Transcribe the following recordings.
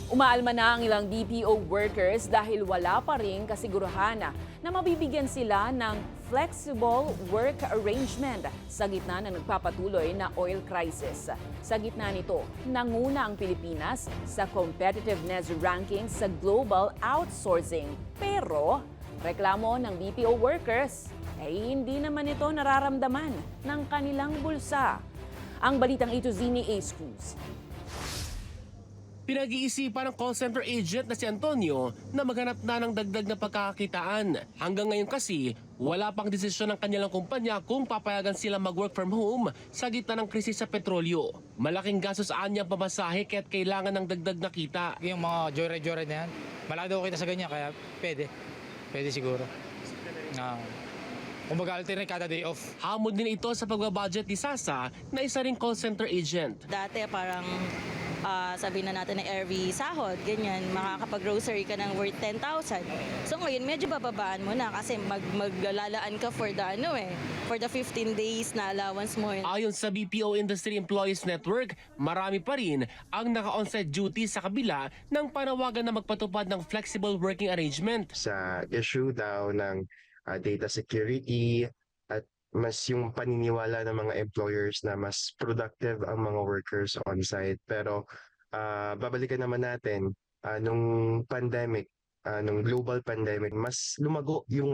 Umaalma na ang ilang BPO workers dahil wala pa rin kasiguruhan na mabibigyan sila ng flexible work arrangement sa gitna ng nagpapatuloy na oil crisis. Sa gitna nito, nanguna ang Pilipinas sa competitiveness ranking sa global outsourcing. Pero reklamo ng BPO workers ay hindi naman ito nararamdaman ng kanilang bulsa. Ang balitang ito ni Ace Cruz. Pinag-iisipan ng call center agent na si Antonio na maghanap na ng dagdag na pagkakakitaan. Hanggang ngayon kasi, wala pang desisyon ng kanilang kumpanya kung papayagan sila mag-work from home sa gitna ng krisis sa petrolyo. Malaking gastos niyang pamasahe kaya't kailangan ng dagdag na kita. Yung mga joyride na yan, malaki daw kita sa ganyan kaya pwede. Pwede siguro. Kumbaga alternate kada day off. Hamon din ito sa pagbabudget ni Sasa na isa ring call center agent. Dati parang sabihin na natin na every sahod, ganyan, makakapag-grocery ka ng worth 10,000. So ngayon, medyo bababaan mo na kasi maglalaan ka for the 15 days na allowance mo. Ayon sa BPO Industry Employees Network, marami pa rin ang naka-onsite duty sa kabila ng panawagan na magpatupad ng flexible working arrangement. Sa issue daw ng data security at mas yung paniniwala ng mga employers na mas productive ang mga workers on-site. Pero babalikan naman natin nung pandemic, nung global pandemic, mas lumago yung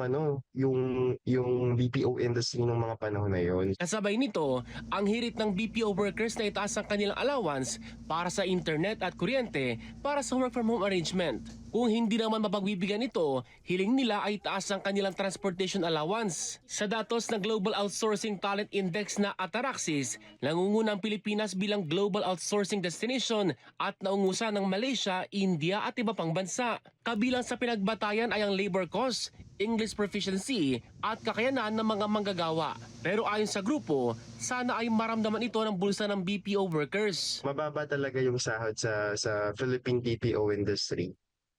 BPO industry ng mga panahon na yon. Kasabay nito, ang hirit ng BPO workers na itaas ang kanilang allowance para sa internet at kuryente para sa work from home arrangement. Kung hindi naman mapagbibigyan ito, hiling nila ay taas ang kanilang transportation allowance. Sa datos ng Global Outsourcing Talent Index na Ataraxis, nangunguna ang Pilipinas bilang global outsourcing destination at naungusan ng Malaysia, India at iba pang bansa. Kabilang sa pinagbatayan ay ang labor cost, English proficiency at kakayanan ng mga manggagawa. Pero ayon sa grupo, sana ay maramdaman ito ng bulsa ng BPO workers. Mababa talaga yung sahod sa Philippine BPO industry.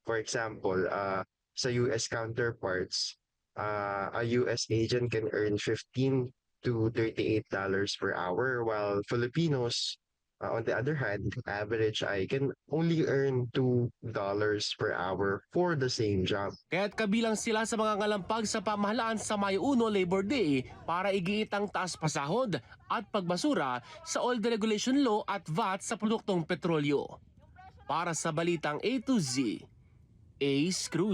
For example, sa US counterparts, a US agent can earn $15 to $38 per hour, while Filipinos, on the other hand, average I can only earn $2 per hour for the same job. Kaya't kabilang sila sa mga ngalampag sa pamahalaan sa Mayo 1 Labor Day para igiit ang taas pasahod at pagbasura sa oil deregulation law at VAT sa produktong petrolyo. Para sa Balitang A to Z, Ace Cruz.